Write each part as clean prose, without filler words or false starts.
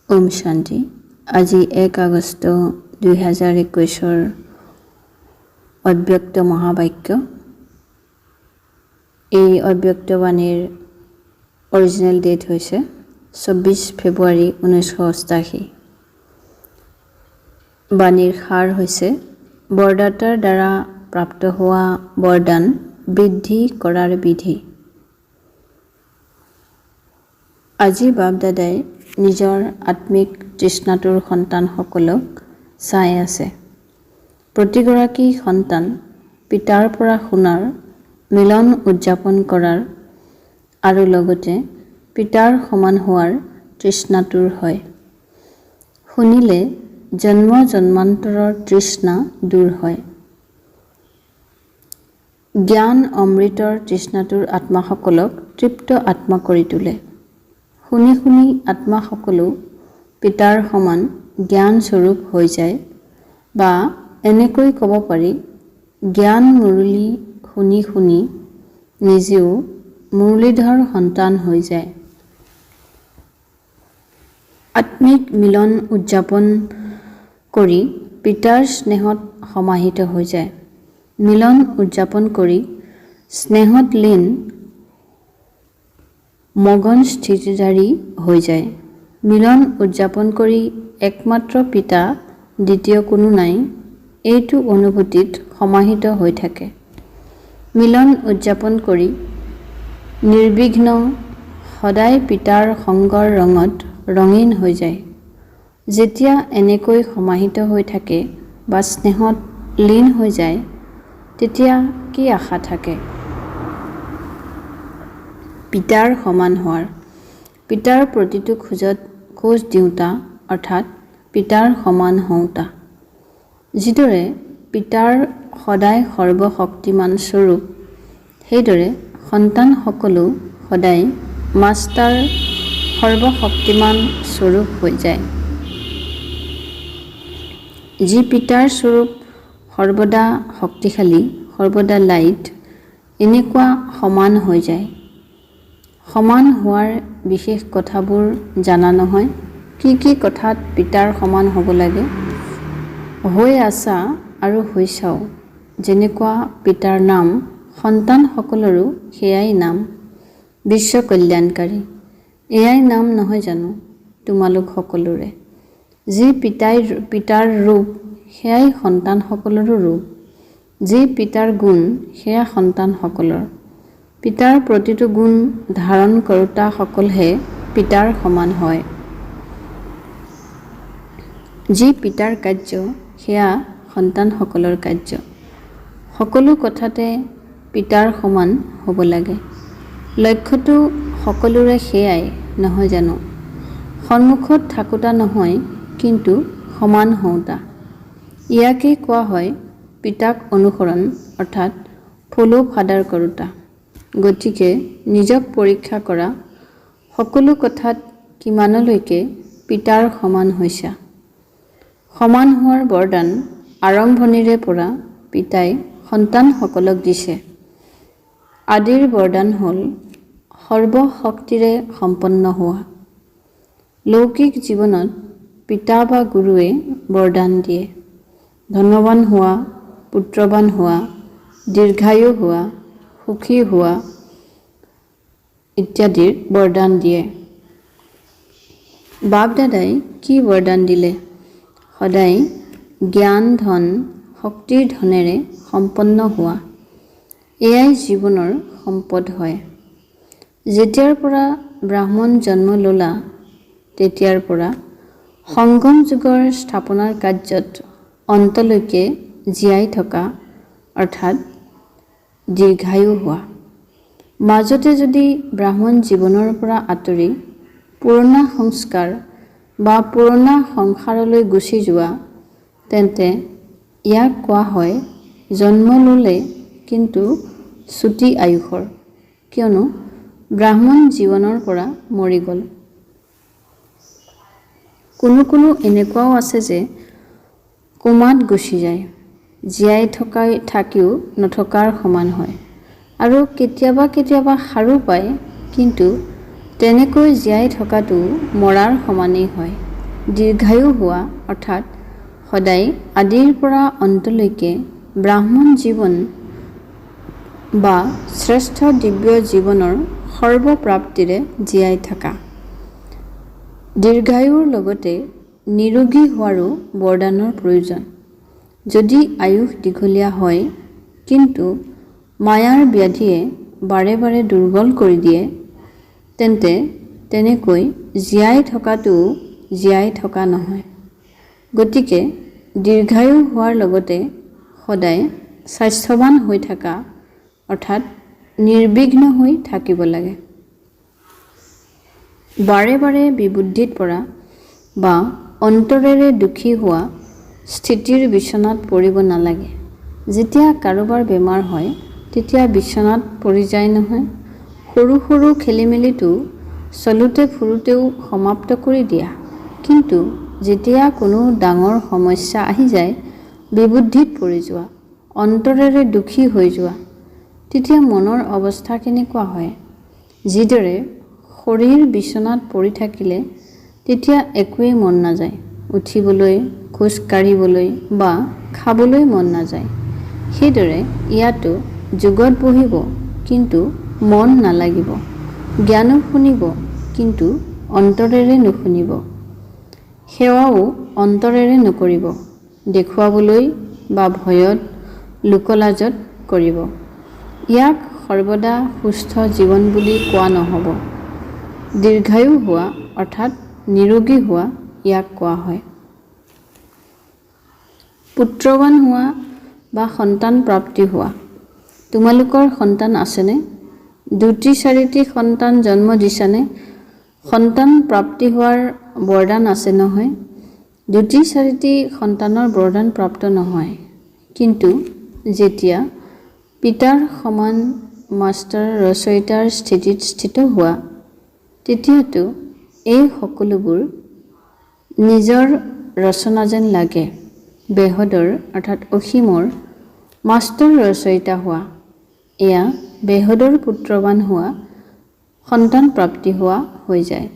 ওম শান্তি। আজি 1 আগষ্ট 2021 অব্যক্ত মহাবাক্য। এই অব্যক্তবাণীৰ অৰিজিনেল ডেট হৈছে 24 ফেব্ৰুৱাৰী 1988। বাণীৰ সাৰ হৈছে বৰদাতাৰ দ্বাৰা প্ৰাপ্ত হোৱা বৰদান বৃদ্ধি কৰাৰ বিধি। আজি বাপ-দাদাই নিজৰ আত্মিক তৃষ্ণাটোৰ সন্তানসকলক চাই আছে। প্ৰতিগৰাকী সন্তান পিতাৰ পৰা শুনাৰ মিলন উদযাপন কৰাৰ আৰু লগতে পিতাৰ সমান হোৱাৰ তৃষ্ণাটোৰ হয়। শুনিলে জন্ম জন্মান্তৰৰ তৃষ্ণা দূৰ হয়। জ্ঞান অমৃতৰ তৃষ্ণাটোৰ আত্মাসকলক তৃপ্ত আত্মা কৰি তোলে। শুনি শুনি আত্মাসকলো পিতাৰ সমান জ্ঞান স্বৰূপ হৈ যায়, বা এনেকৈ ক'ব পাৰি জ্ঞান মুৰলী শুনি শুনি নিজেও মুৰলীধৰ সন্তান হৈ যায়। আত্মিক মিলন উদযাপন কৰি পিতাৰ স্নেহত সমাহিত হৈ যায়। মিলন উদযাপন কৰি স্নেহত লীন মগন স্থিতিধাৰী হৈ যায়। মিলন উদযাপন কৰি একমাত্ৰ পিতা দ্বিতীয় কোনো নাই, এইটো অনুভূতিত সমাহিত হৈ থাকে। মিলন উদযাপন কৰি নিৰ্বিঘ্ন সদায় পিতাৰ সংগৰ ৰঙত ৰঙীন হৈ যায়। যেতিয়া এনেকৈ সমাহিত হৈ থাকে বা স্নেহত লীন হৈ যায়, তেতিয়া কি আশা থাকে? পিতাৰ সমান হোৱাৰ। পিতাৰ প্ৰতিটো খোজ দিওঁতা অৰ্থাৎ পিতাৰ সমান হওঁতা। যিদৰে পিতাৰ সদায় সৰ্বশক্তিমান স্বৰূপ, সেইদৰে সন্তানসকলো সদায় মাষ্টাৰ সৰ্বশক্তিমান স্বৰূপ হৈ যায়। যি পিতাৰ স্বৰূপ সৰ্বদা শক্তিশালী, সৰ্বদা লাইট, এনেকুৱা সমান হৈ যায়। সমান হোৱাৰ বিশেষ কথাবোৰ জানা নহয়? কি কি কথাত পিতাৰ সমান হ'ব লাগে? হৈ আছা আৰু হৈছাও। যেনেকুৱা পিতাৰ নাম সন্তানসকলৰো সেয়াই নাম, বিশ্ব কল্যাণকাৰী। এয়াই নাম নহয় জানো তোমালোক সকলোৰে? যি পিতাৰ ৰূপ, সেয়াই সন্তানসকলৰো ৰূপ। যি পিতাৰ গুণ, সেয়া সন্তানসকলৰ। পিতাৰ প্ৰতিটো গুণ ধাৰণ কৰোঁতাসকলহে পিতাৰ সমান হয়। যি পিতাৰ কাৰ্য, সেয়া সন্তানসকলৰ কাৰ্য। সকলো কথাতে পিতাৰ সমান হ'ব লাগে। লক্ষ্যটো সকলোৰে সেয়াই নহয় জানো? সন্মুখত থাকোঁতা নহয়, কিন্তু সমান হওঁতা। ইয়াকেই কোৱা হয় পিতাক অনুসৰণ অৰ্থাৎ ফ'ল' ফাদাৰ কৰোঁতা। গতিকে নিজক পৰীক্ষা কৰা, সকলো কথাত কিমানলৈকে পিতাৰ সমান হৈছা। সমান হোৱাৰ বৰদান আৰম্ভণিৰে পৰা পিতাই সন্তানসকলক দিছে। আদিৰ বৰদান হ'ল সৰ্বশক্তিৰে সম্পন্ন হোৱা। লৌকিক জীৱনত পিতা বা গুৰুৱে বৰদান দিয়ে। ধনৱান হোৱা, পুত্ৰৱান হোৱা, দীৰ্ঘায়ু হোৱা, সুখী হোৱা ইত্যাদিৰ বৰদান দিয়ে। বাপ-দাদাই কি বৰদান দিলে? সদায় জ্ঞান ধন শক্তিৰ ধনেৰে সম্পন্ন হোৱা। এয়াই জীৱনৰ সম্পদ হয়। যেতিয়াৰ পৰা ব্ৰাহ্মণ জন্ম ল'লা, তেতিয়াৰ পৰা সংগম যুগৰ স্থাপনাৰ কাৰ্যত অন্তলৈকে জীয়াই থকা অৰ্থাৎ দীৰ্ঘায়ু হোৱা। মাজতে যদি ব্ৰাহ্মণ জীৱনৰ পৰা আঁতৰি পুৰণা সংস্কাৰ বা পুৰণা সংসাৰলৈ গুচি যোৱা, তেন্তে ইয়াক কোৱা হয় জন্ম ল'লে কিন্তু চুটি আয়ুসৰ, কিয়নো ব্ৰাহ্মণ জীৱনৰ পৰা মৰি গ'ল। কোনো এনেকুৱাও আছে যে কোমাত গুচি যায়, জীয়াই থাকিও নথকাৰ সমান হয়, আৰু কেতিয়াবা সাৰো পায়, কিন্তু তেনেকৈ জীয়াই থকাটো মৰাৰ সমানেই হয়। দীৰ্ঘায়ু হোৱা অৰ্থাৎ সদায় আদিৰ পৰা অন্তলৈকে ব্ৰাহ্মণ জীৱন বা শ্ৰেষ্ঠ দিব্য জীৱনৰ সৰ্বপ্ৰাপ্তিৰে জীয়াই থকা। দীৰ্ঘায়ুৰ লগতে নিৰোগী হোৱাৰো বৰদানৰ প্ৰয়োজন। যদি আয়ুস দীঘলীয়া হয় কিন্তু মায়াৰ ব্যাধিয়ে বাৰে বাৰে দুৰ্বল কৰি দিয়ে, তেন্তে তেনেকৈ জীয়াই থকাটোও জীয়াই থকা নহয়। গতিকে দীৰ্ঘায়ু হোৱাৰ লগতে সদায় স্বাস্থ্যৱান হৈ থকা অৰ্থাৎ নিৰ্বিঘ্ন হৈ থাকিব লাগে। বাৰে বাৰে বিবুদ্ধিত পৰা বা অন্তৰেৰে দুখী হোৱা স্থিতিৰ বিচনাত পৰিব নালাগে। যেতিয়া কাৰোবাৰ বেমাৰ হয় তেতিয়া বিচনাত পৰি যায় নহয়। সৰু সৰু খেলিমেলিটো চলোতে ফুৰোতেও সমাপ্ত কৰি দিয়া। কিন্তু যেতিয়া কোনো ডাঙৰ সমস্যা আহি যায়, বিবুদ্ধিত পৰি যোৱা, অন্তৰেৰে দুখী হৈ যোৱা, তেতিয়া মনৰ অৱস্থা কেনেকুৱা হয়? যিদৰে শৰীৰ বিচনাত পৰি থাকিলে তেতিয়া একোৱেই মন নাযায়, উঠিবলৈ, খোজ কাঢ়িবলৈ বা খাবলৈ মন নাযায়। সেইদৰে ইয়াতো যোগত বহিব কিন্তু মন নালাগিব, জ্ঞানো শুনিব কিন্তু অন্তৰেৰে নুশুনিব, সেৱাও অন্তৰেৰে নকৰিব, দেখুৱাবলৈ বা ভয়ত লোকলাজত কৰিব। ইয়াক সৰ্বদা সুস্থ জীৱন বুলি কোৱা নহ'ব। দীৰ্ঘায়ু হোৱা অৰ্থাৎ নিৰোগী হোৱা ইয়াক কোৱা হয়। পুত্ৰৱান হোৱা বা সন্তান প্ৰাপ্তি হোৱা। তোমালোকৰ সন্তান আছেনে? 2-4টি সন্তান জন্ম দিছানে? সন্তান প্ৰাপ্তি হোৱাৰ বৰদান আছে নহয়। 2-4টি সন্তানৰ বৰদান প্ৰাপ্ত নহয়, কিন্তু যেতিয়া পিতাৰ সমান মাষ্টাৰ ৰচয়িতাৰ স্থিতিত স্থিত হোৱা, তেতিয়াতো এই সকলোবোৰ নিজৰ ৰচনা যেন লাগে। বেহদৰ অৰ্থাৎ অসীমৰ মাষ্টাৰ ৰচয়িতা হোৱা, এয়া বেহদৰ পুত্ৰৱান হোৱা, সন্তান প্ৰাপ্তি হোৱা হৈ যায়।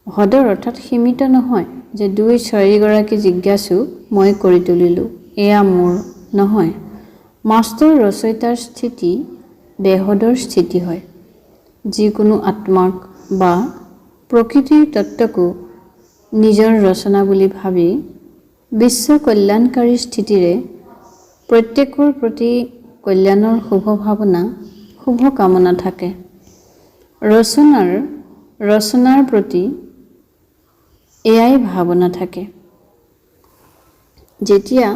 হদৰ অৰ্থাৎ সীমিত নহয় যে 2-4গৰাকী জিজ্ঞাসু মই কৰি তুলিলোঁ, এয়া মোৰ নহয়। মাষ্টাৰ ৰচয়িতাৰ স্থিতি বেহদৰ স্থিতি হয়। যিকোনো আত্মাক বা প্ৰকৃতিৰ তত্ত্বকো নিজৰ ৰচনা বুলি ভাবি বিশ্ব কল্যাণকাৰী স্থিতিৰে প্ৰত্যেকৰ প্ৰতি কল্যাণৰ শুভ ভাৱনা, শুভ কামনা থাকে। ৰচনাৰ প্ৰতি এয়াই ভাৱনা থাকে। যেতিয়া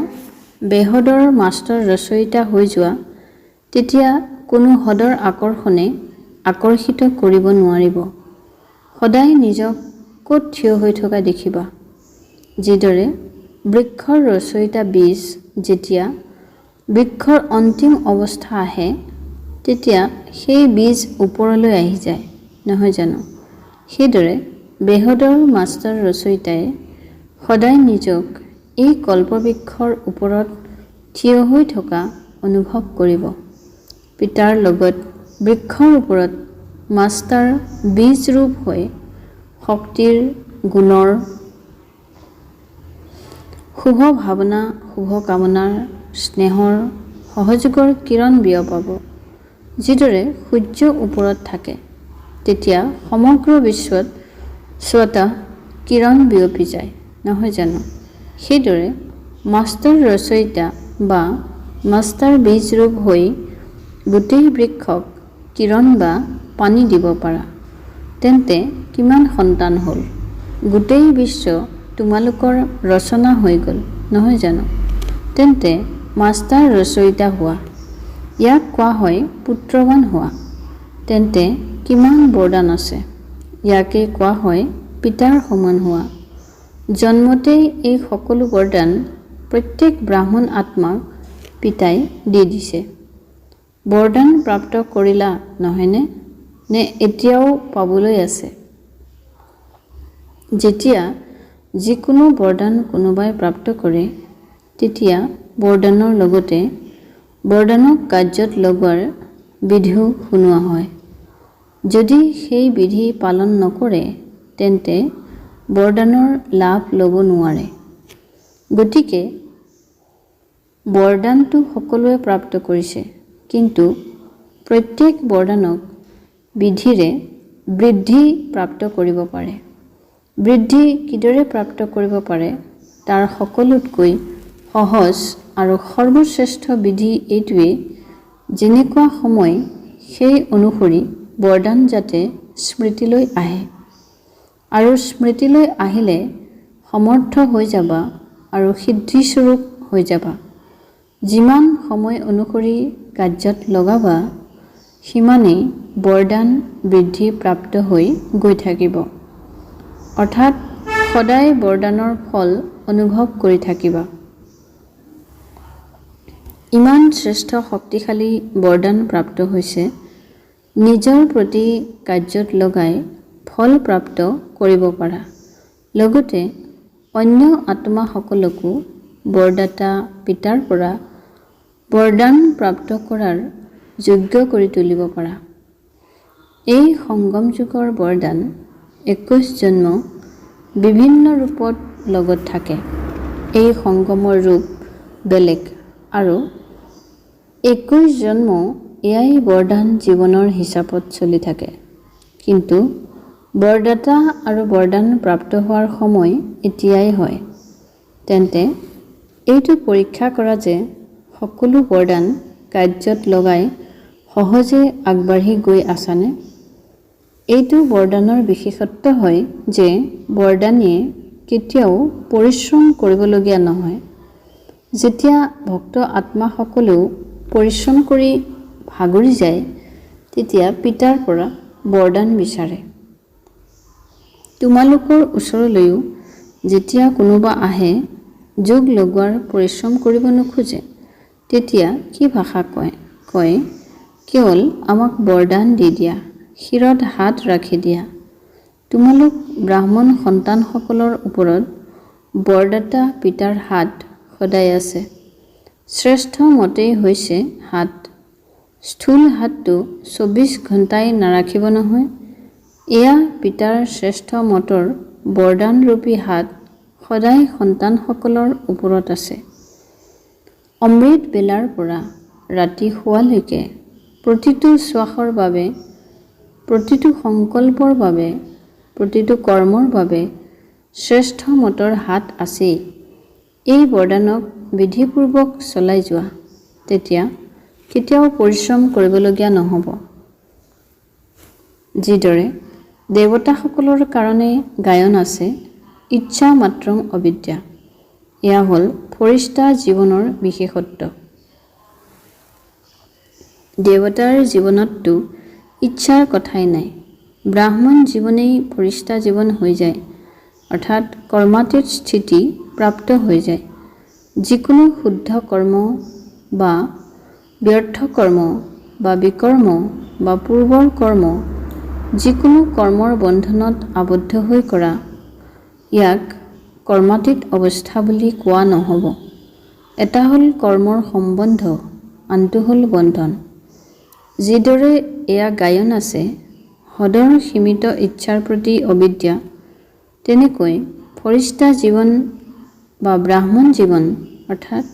বেহদৰ মাষ্টাৰ ৰচয়িতা হৈ যোৱা, তেতিয়া কোনো হদৰ আকৰ্ষণে আকৰ্ষিত কৰিব নোৱাৰিব। সদায় নিজক ক'ত থিয় হৈ থকা দেখিবা। যিদৰে বৃক্ষৰ ৰচয়িতা বীজ যেতিয়া বৃক্ষৰ অন্তিম অৱস্থা আহে, তেতিয়া সেই বীজ ওপৰলৈ আহি যায়, নহয় জানো? সেইদৰে বেহদৰ মাষ্টাৰ ৰচয়িতাই সদায় নিজক এই কল্পবৃক্ষৰ ওপৰত থিয় হৈ থকা অনুভৱ কৰিব। পিতাৰ লগত বৃক্ষৰ ওপৰত মাষ্টাৰ বীজ ৰূপ হৈ শক্তিৰ, গুণৰ, শুভ ভাৱনা, শুভ কামনাৰ, স্নেহৰ, সহযোগৰ কিৰণ বিয়পাব। যিদৰে সূৰ্য ওপৰত থাকে, তেতিয়া সমগ্ৰ বিশ্বত স্বতঃ কিৰণ বিয়পি যায়, নহয় জানো? সেইদৰে মাষ্টাৰ ৰচয়িতা বা মাষ্টাৰ বীজ ৰূপ হৈ গোটেই বৃক্ষক কিৰণ বা পানী দিব পাৰা, তেন্তে কিমান সন্তান হ'ল? গোটেই বিশ্ব তোমালোকৰ ৰচনা হৈ গ'ল, নহয় জানো? তেন্তে মাষ্টাৰ ৰচয়িতা হোৱা, ইয়াক কোৱা হয় পুত্ৰৱান হোৱা। তেন্তে কিমান বৰদান আছে? ইয়াকে কোৱা হয় পিতাৰ সমান হোৱা। জন্মতেই এই সকলো বৰদান প্ৰত্যেক ব্ৰাহ্মণ আত্মাক পিতাই দি দিছে। বৰদান প্ৰাপ্ত কৰিলা নহয়নে? নে এতিয়াও পাবলৈ আছে? যেতিয়া যিকোনো বৰদান কোনোবাই প্ৰাপ্ত কৰে, তেতিয়া বৰদানৰ লগতে বৰদানক কাৰ্যত লগোৱাৰ বিধিও শুনোৱা হয়। যদি সেই বিধি পালন নকৰে, তেন্তে বৰদানৰ লাভ ল'ব নোৱাৰে। গতিকে বৰদানটো সকলোৱে প্ৰাপ্ত কৰিছে, কিন্তু প্ৰত্যেক বৰদানক বিধিৰে বৃদ্ধি প্ৰাপ্ত কৰিব পাৰে। বৃদ্ধি কিদৰে প্ৰাপ্ত কৰিব পাৰে তাৰ সকলোতকৈ সহজ আৰু সৰ্বশ্ৰেষ্ঠ বিধি এইটোৱেই, যেনেকুৱা সময় সেই অনুসৰি বৰদান যাতে স্মৃতিলৈ আহে, আৰু স্মৃতিলৈ আহিলে সমৰ্থ হৈ যাবা আৰু সিদ্ধিস্বৰূপ হৈ যাবা। যিমান সময় অনুসৰি কাৰ্যত লগাবা, সিমানেই বৰদান বৃদ্ধি প্ৰাপ্ত হৈ গৈ থাকিব। অৰ্থাৎ সদায় বৰদানৰ ফল অনুভৱ কৰি থাকিবা। ইমান শ্ৰেষ্ঠ শক্তিশালী বৰদান প্ৰাপ্ত হৈছে, নিজৰ প্ৰতি কাৰ্যত লগাই ফল প্ৰাপ্ত কৰিব পাৰা। লগতে অন্য আত্মাসকলকো বৰদাতা পিতাৰ পৰা বৰদান প্ৰাপ্ত কৰাৰ যোগ্য কৰি তুলিব পাৰা। এই সংগম যুগৰ বৰদান 21 জন্ম বিভিন্ন ৰূপত লগত থাকে। এই সংগমৰ ৰূপ বেলেগ, আৰু 21 জন্ম এয়াই বৰদান জীৱনৰ হিচাপত চলি থাকে। কিন্তু বৰদাতা আৰু বৰদান প্ৰাপ্ত হোৱাৰ সময় এতিয়াই হয়। তেন্তে এইটো পৰীক্ষা কৰা যে সকলো বৰদান কাৰ্যত লগাই সহজে আগবাঢ়ি গৈ আছানে? এইটো বৰদানৰ বিশেষত্ব হয় যে বৰদানীয়ে কেতিয়াও পৰিশ্ৰম কৰিবলগীয়া নহয়। যেতিয়া ভক্ত আত্মাসকলেও পৰিশ্ৰম কৰি ভাগৰি যায়, তেতিয়া পিতাৰ পৰা বৰদান বিচাৰে। তোমালোকৰ ওচৰলৈও যেতিয়া কোনোবা আহে, যোগ লগোৱাৰ পৰিশ্ৰম কৰিব নোখোজে, তেতিয়া কি ভাষা কয়? কয়, কেৱল আমাক বৰদান দি দিয়া, শিৰত হাত ৰাখি দিয়া। তোমালোক ব্ৰাহ্মণ সন্তানসকলৰ ওপৰত বৰদাতা পিতাৰ হাত সদায় আছে। শ্ৰেষ্ঠ মতেই হৈছে হাত। স্থূল হাতটো 24 ঘণ্টাই নাৰাখিব নহয়। এয়া পিতাৰ শ্ৰেষ্ঠ মতৰ বৰদানৰূপী হাত সদায় সন্তানসকলৰ ওপৰত আছে। অমৃত বেলাৰ পৰা ৰাতি শোৱালৈকে প্ৰতিটো শ্বাসৰ বাবে, প্ৰতিটো সংকল্পৰ বাবে, প্ৰতিটো কৰ্মৰ বাবে শ্ৰেষ্ঠ মতৰ হাত আছেই। এই বৰদানক বিধিপূৰ্বক চলাই যোৱা, তেতিয়া কেতিয়াও পৰিশ্ৰম কৰিবলগীয়া নহ'ব। যিদৰে দেৱতাসকলৰ কাৰণে গায়ন আছে, ইচ্ছা মাত্ৰম অবিদ্যা। এয়া হ'ল ফৰিষ্টা জীৱনৰ বিশেষত্ব। দেৱতাৰ জীৱনততো ইচ্ছাৰ কথাই নাই। ব্ৰাহ্মণ জীৱনেই ফৰিষ্টা জীৱন হৈ যায়, অৰ্থাৎ কৰ্মাতীত স্থিতি প্ৰাপ্ত হৈ যায়। যিকোনো শুদ্ধ কৰ্ম বা ব্যৰ্থ কৰ্ম বা বিকৰ্ম বা পূৰ্বৰ কৰ্ম, যিকোনো কৰ্মৰ বন্ধনত আবদ্ধ হৈ কৰা, ইয়াক কৰ্মাতীত অৱস্থা বুলি কোৱা নহ'ব। এটা হ'ল কৰ্মৰ সম্বন্ধ, আনটো হ'ল বন্ধন। যিদৰে এয়া গায়ন আছে, সদৰ সীমিত ইচ্ছাৰ প্ৰতি অবিদ্যা, তেনেকৈ ফৰিষ্টা জীৱন বা ব্ৰাহ্মণ জীৱন অৰ্থাৎ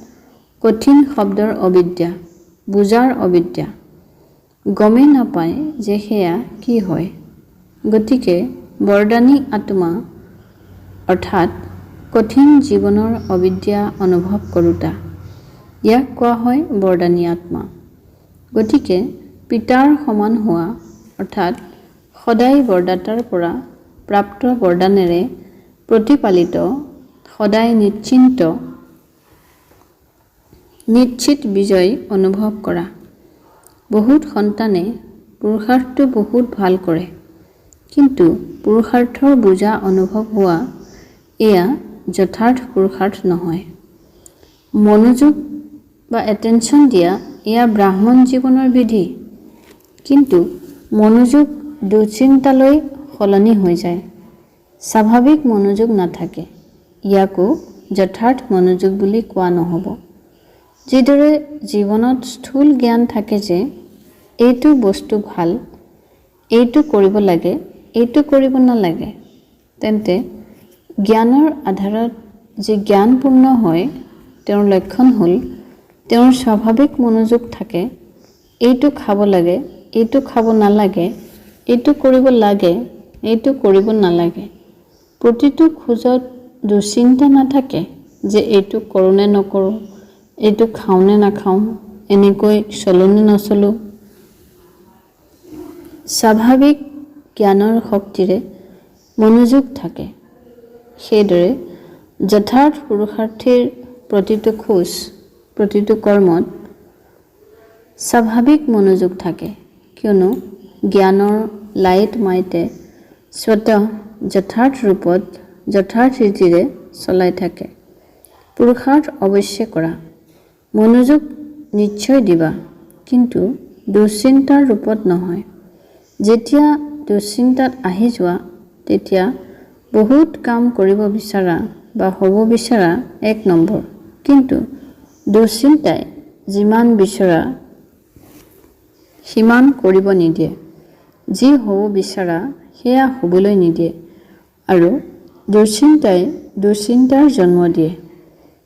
কঠিন শব্দৰ অবিদ্যা, বুজাৰ অবিদ্যা, গমেই নাপায় যে সেয়া কি হয়। গতিকে বৰদানী আত্মা অৰ্থাৎ কঠিন জীৱনৰ অবিদ্যা অনুভৱ কৰোঁতা, ইয়াক কোৱা হয় বৰদানী আত্মা। গতিকে পিতাৰ সমান হোৱা অৰ্থাৎ সদায় বৰদাতাৰ পৰা প্ৰাপ্ত বৰদানেৰে প্ৰতিপালিত, সদায় নিশ্চিত বিজয় অনুভৱ কৰা। বহুত সন্তানে পুৰুষাৰ্থটো বহুত ভাল কৰে, কিন্তু পুৰুষাৰ্থৰ বোজা অনুভৱ হোৱা, এয়া যথাৰ্থ পুৰুষাৰ্থ নহয়। মনোযোগ বা এটেনশ্যন দিয়া, এয়া ব্ৰাহ্মণ জীৱনৰ বিধি, কিন্তু মনোযোগ দুশ্চিন্তালৈ সলনি হৈ যায়। স্বাভাৱিক মনোযোগ নাথাকে, ইয়াকো যথাৰ্থ মনোযোগ বুলি কোৱা নহ'ব। যিদৰে জীৱনত স্থূল জ্ঞান থাকে যে এইটো বস্তু ভাল, এইটো কৰিব লাগে, এইটো কৰিব নালাগে, তেন্তে জ্ঞানৰ আধাৰত যে জ্ঞানপূৰ্ণ হয় তেওঁৰ লক্ষণ হ'ল তেওঁৰ স্বাভাৱিক মনোযোগ থাকে। এইটো খাব লাগে, এইটো খাব নালাগে, এইটো কৰিব লাগে, এইটো কৰিব নালাগে। প্ৰতিটো খোজত দুশ্চিন্তা নাথাকে যে এইটো কৰোঁ নে নকৰোঁ, এইটো খাওঁ নে নাখাওঁ, এনেকৈ চলোঁ নে নচলোঁ। স্বাভাৱিক জ্ঞানৰ শক্তিৰে মনোযোগ থাকে। সেইদৰে যথাৰ্থ পুৰুষাৰ্থীৰ প্ৰতিটো খোজ, প্ৰতিটো কৰ্মত স্বাভাৱিক মনোযোগ থাকে, কিয়নো জ্ঞানৰ লাইট মাইটে স্বতঃ যথাৰ্থ ৰূপত যথাৰ্থ ৰীতিৰে চলাই থাকে। পুৰুষাৰ্থ অৱশ্যে কৰা, মনোযোগ নিশ্চয় দিবা, কিন্তু দুশ্চিন্তাৰ ৰূপত নহয়। যেতিয়া দুশ্চিন্তাত আহি যোৱা তেতিয়া বহুত কাম কৰিব বিচৰা বা হ'ব বিচৰা এক নম্বৰ, কিন্তু দুশ্চিন্তাই যিমান বিচৰা সিমান কৰিব নিদিয়ে। যি হ'ব বিচৰা সেয়া হ'বলৈ নিদিয়ে আৰু দুশ্চিন্তাই দুশ্চিন্তাৰ জন্ম দিয়ে,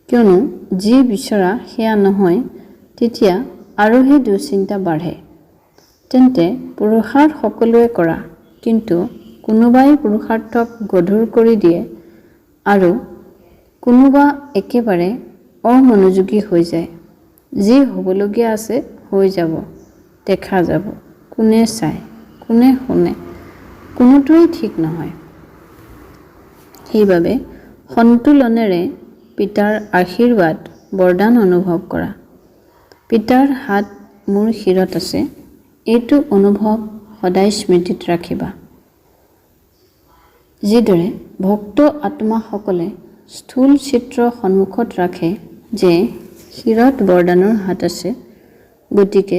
কিয়নো যি বিচৰা সেয়া নহয় তেতিয়া আৰু সেই দুশ্চিন্তা বাঢ়ে। তেন্তে পুৰুষাৰ্থ সকলোৱে কৰা, কিন্তু কোনোবাই পুৰুষাৰ্থক গধুৰ কৰি দিয়ে আৰু কোনোবা একেবাৰে অমনোযোগী হৈ যায়। যি হ'বলগীয়া আছে হৈ যাব, দেখা যাব, কোনে চায়, কোনে শুনে, কোনোটোৱেই ঠিক নহয়। সেইবাবে সন্তুলনেৰে পিতাৰ আশীৰ্বাদ বৰদান অনুভৱ কৰা। পিতাৰ হাত মোৰ শিৰত আছে, এইটো অনুভৱ সদায় স্মৃতিত ৰাখিবা। যিদৰে ভক্ত আত্মাসকলে স্থূল চিত্ৰ সন্মুখত ৰাখে যে শিৰত বৰদানৰ হাত আছে, গতিকে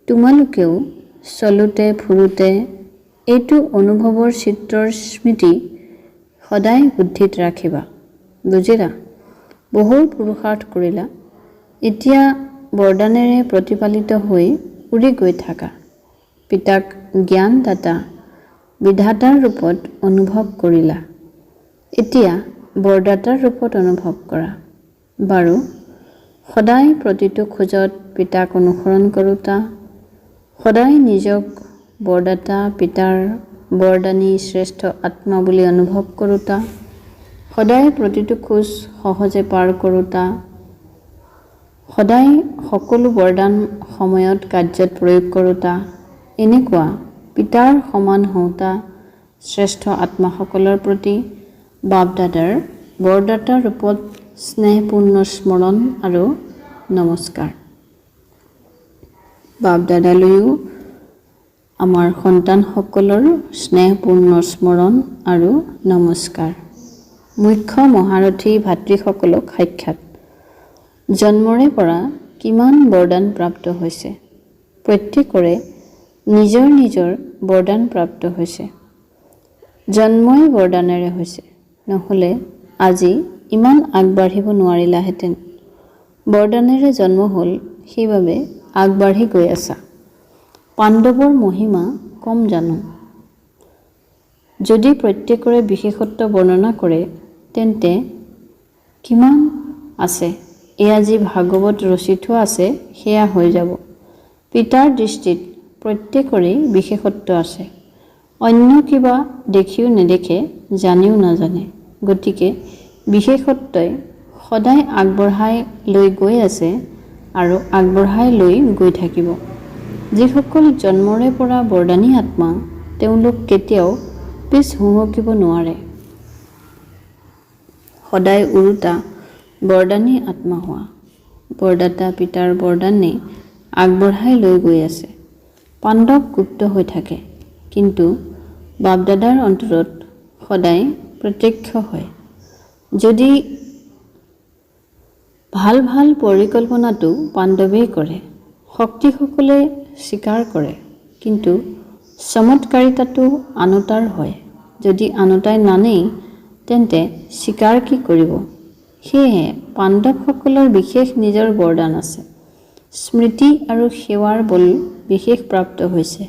তোমালোকেও চলোতে ফুৰোতে এইটো অনুভৱৰ চিত্ৰৰ স্মৃতি সদায় বুদ্ধিত ৰাখিবা। বুজিলা? বহু পুৰুষাৰ্থ কৰিলা, এতিয়া বৰদানেৰে প্ৰতিপালিত হৈ উৰি গৈ থাকা। পিতাক জ্ঞানদাতা বিধাতাৰ ৰূপত অনুভৱ কৰিলা, এতিয়া বৰদাতাৰ ৰূপত অনুভৱ কৰা। বাৰু, সদায় প্ৰতিটো খোজত পিতাক অনুসৰণ কৰোঁতা, সদায় নিজক বৰদাতা পিতাৰ বৰদানী শ্ৰেষ্ঠ আত্মা বুলি অনুভৱ কৰোঁতা, সদায় প্ৰতিটো খোজ সহজে পাৰ কৰোঁতা, সদায় সকলো বৰদান সময়ত কাৰ্যত প্ৰয়োগ কৰোঁতা, এনেকুৱা পিতাৰ সমান হওঁতা শ্ৰেষ্ঠ আত্মাসকলৰ প্ৰতি বাপ-দাদাৰ বৰদাতা ৰূপত স্নেহপূৰ্ণ স্মৰণ আৰু নমস্কাৰ। বাপ-দাদালৈও আমাৰ সন্তানসকলৰ স্নেহপূৰ্ণ স্মৰণ আৰু নমস্কাৰ। মুখ্য মহাৰথী ভাতৃসকলক সাক্ষাৎ। জন্মৰে পৰা কিমান বৰদান প্ৰাপ্ত হৈছে, প্ৰত্যেকৰে নিজৰ নিজৰ বৰদান প্ৰাপ্ত হৈছে। জন্মই বৰদানেৰে হৈছে, নহ'লে আজি ইমান আগবাঢ়িব নোৱাৰিলাহেঁতেন। বৰদানেৰে জন্ম হ'ল, সেইবাবে আগবাঢ়ি গৈ আছা। পাণ্ডৱৰ মহিমা কম জানো? যদি প্ৰত্যেকৰে বিশেষত্ব বৰ্ণনা কৰে তেন্তে কিমান আছে, এয়া যি ভাগৱত ৰচি থোৱা আছে সেয়া হৈ যাব। পিতাৰ দৃষ্টিত প্ৰত্যেকৰেই বিশেষত্ব আছে, অন্য কিবা দেখিও নেদেখে, জানিও নাজানে। গতিকে বিশেষত্বই সদায় আগবঢ়াই লৈ গৈ আছে আৰু আগবঢ়াই লৈ গৈ থাকিব। যিসকল জন্মৰে পৰা বৰদানী আত্মা, তেওঁলোক কেতিয়াও পিছ হুহুকিব নোৱাৰে। সদায় উৰুটা বৰদানী আত্মা হোৱা। বৰদাতা পিতাৰ বৰদানে আগবঢ়াই লৈ গৈ আছে। পাণ্ডৱ গুপ্ত হৈ থাকে, কিন্তু বাপ-দাদাৰ অন্তৰত সদায় প্ৰত্যক্ষ হয়। যদি ভাল ভাল পৰিকল্পনাটো পাণ্ডৱেই কৰে, শক্তিসকলে স্বীকাৰ কৰে, কিন্তু চমৎকাৰিতাটো আনতাৰ হয়। যদি আনতাই নানেই তেন্তে স্বীকাৰ কি কৰিব? সেয়েহে পাণ্ডৱসকলৰ বিশেষ নিজৰ বৰদান আছে। স্মৃতি আৰু সেৱাৰ বল বিশেষ প্ৰাপ্ত হৈছে।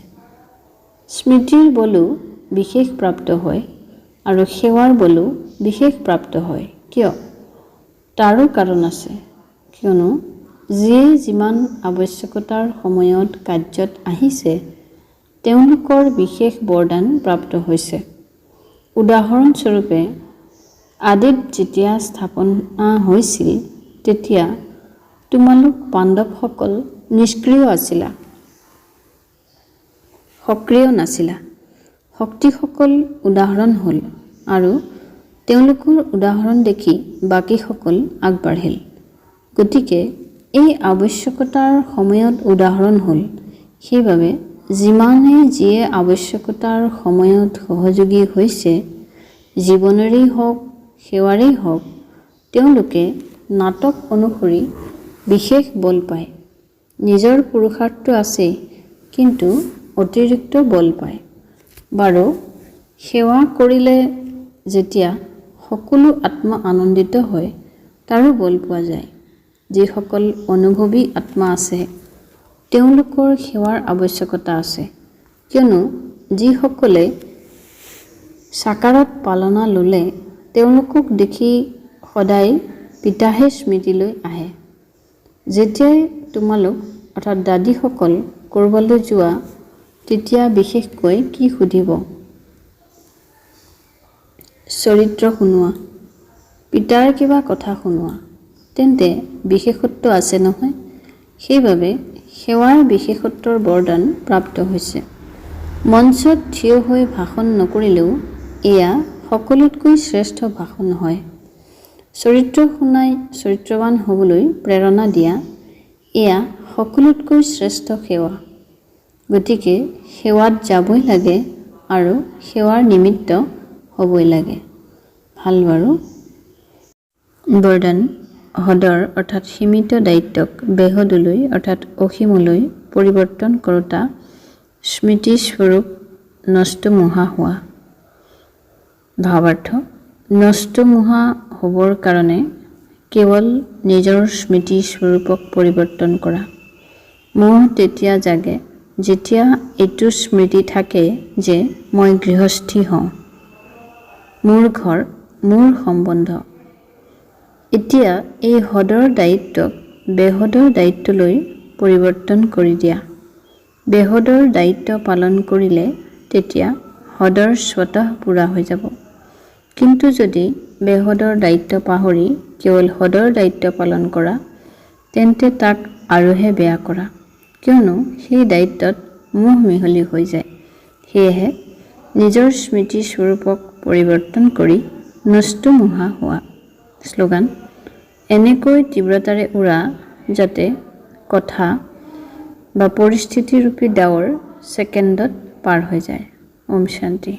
স্মৃতিৰ বলো বিশেষ প্ৰাপ্ত হয় আৰু সেৱাৰ বলো বিশেষ প্ৰাপ্ত হয়। কিয়? তাৰো কাৰণ আছে। কিয়নো যিয়ে যিমান আৱশ্যকতাৰ সময়ত কাৰ্যত আহিছে তেওঁলোকৰ বিশেষ বৰদান প্ৰাপ্ত হৈছে। উদাহৰণস্বৰূপে আদিত যেতিয়া স্থাপনা হৈছিল তেতিয়া তোমালোক পাণ্ডৱসকল নিষ্ক্ৰিয় আছিলা, সক্ৰিয় নাছিলা। শক্তিসকল উদাহৰণ হ'ল আৰু তেওঁলোকৰ উদাহৰণ দেখি বাকীসকল আগবাঢ়িল। গতিকে এই আৱশ্যকতাৰ সময়ত উদাহৰণ হ'ল। সেইবাবে যিমানে যিয়ে আৱশ্যকতাৰ সময়ত সহযোগী হৈছে, জীৱনৰেই হওক সেৱাৰেই হওক, তেওঁলোকে নাটক অনুসৰি বিশেষ বল পায়। নিজৰ পুৰুষাৰ্থ আছে কিন্তু অতিৰিক্ত বল পায়। বাৰু সেৱা কৰিলে যেতিয়া সকলো আত্মা আনন্দিত হয় তাৰো বল পোৱা যায়। যিসকল অনুভৱী আত্মা আছে তেওঁলোকৰ সেৱাৰ আৱশ্যকতা আছে। কিয়নো যিসকলে সাকাৰত পালনা ল'লে তেওঁলোকক দেখি সদায় পিতাহে স্মৃতিলৈ আহে। যেতিয়াই তোমালোক অৰ্থাৎ দাদীসকল ক'ৰবালৈ যোৱা তেতিয়া বিশেষকৈ কি সুধিব? চৰিত্ৰ শুনোৱা, পিতাৰ কিবা কথা শুনোৱা, তেন্তে বিশেষত্ব আছে নহয়। সেইবাবে সেৱাৰ বিশেষত্বৰ বৰদান প্ৰাপ্ত হৈছে। মঞ্চত থিয় হৈ ভাষণ নকৰিলেও এয়া সকলোতকৈ শ্ৰেষ্ঠ ভাষণ হয়। চৰিত্ৰ শুনাই চৰিত্ৰৱান হ'বলৈ প্ৰেৰণা দিয়া এয়া সকলোতকৈ শ্ৰেষ্ঠ সেৱা। গতিকে সেৱাত যাবই লাগে আৰু সেৱাৰ নিমিত্ত হ'বই লাগে। ভাল বাৰু। বৰদান হ্ৰদৰ অৰ্থাৎ সীমিত দায়িত্বক বেহদলৈ অৰ্থাৎ অসীমলৈ পৰিৱৰ্তন কৰোঁতা স্মৃতিস্বৰূপ নষ্টমোহা হোৱা। ভাৱাৰ্থ: নষ্টমোহা হ'বৰ কাৰণে কেৱল নিজৰ স্মৃতিস্বৰূপক পৰিৱৰ্তন কৰা। মোহ তেতিয়া জাগে যেতিয়া এইটো স্মৃতি থাকে যে মই গৃহস্থী হওঁ, মোৰ ঘৰ, মোৰ সম্বন্ধ। এতিয়া এই হ্ৰদৰ দায়িত্বক বেহদৰ দায়িত্বলৈ পৰিৱৰ্তন কৰি দিয়া। বেহদৰ দায়িত্ব পালন কৰিলে তেতিয়া হ্ৰদৰ স্বতঃ পূৰা হৈ যাব। কিন্তু যদি বেহদৰ দায়িত্ব পাহৰি কেৱল হ্ৰদৰ দায়িত্ব পালন কৰা তেন্তে তাক আৰুহে বেয়া কৰা। কিয়নো সেই দায়িত্বত মোহ মিহলি হৈ যায়। সেয়েহে নিজৰ স্মৃতিস্বৰূপক পৰিৱৰ্তন কৰি নষ্টমোহা হোৱা। শ্লোগান: এনেকৈ তীব্ৰতাৰে উৰা যাতে কথা বা পৰিস্থিতিৰূপী ডাৱৰ ছেকেণ্ডত পাৰ হৈ যায়। ওম শান্তি।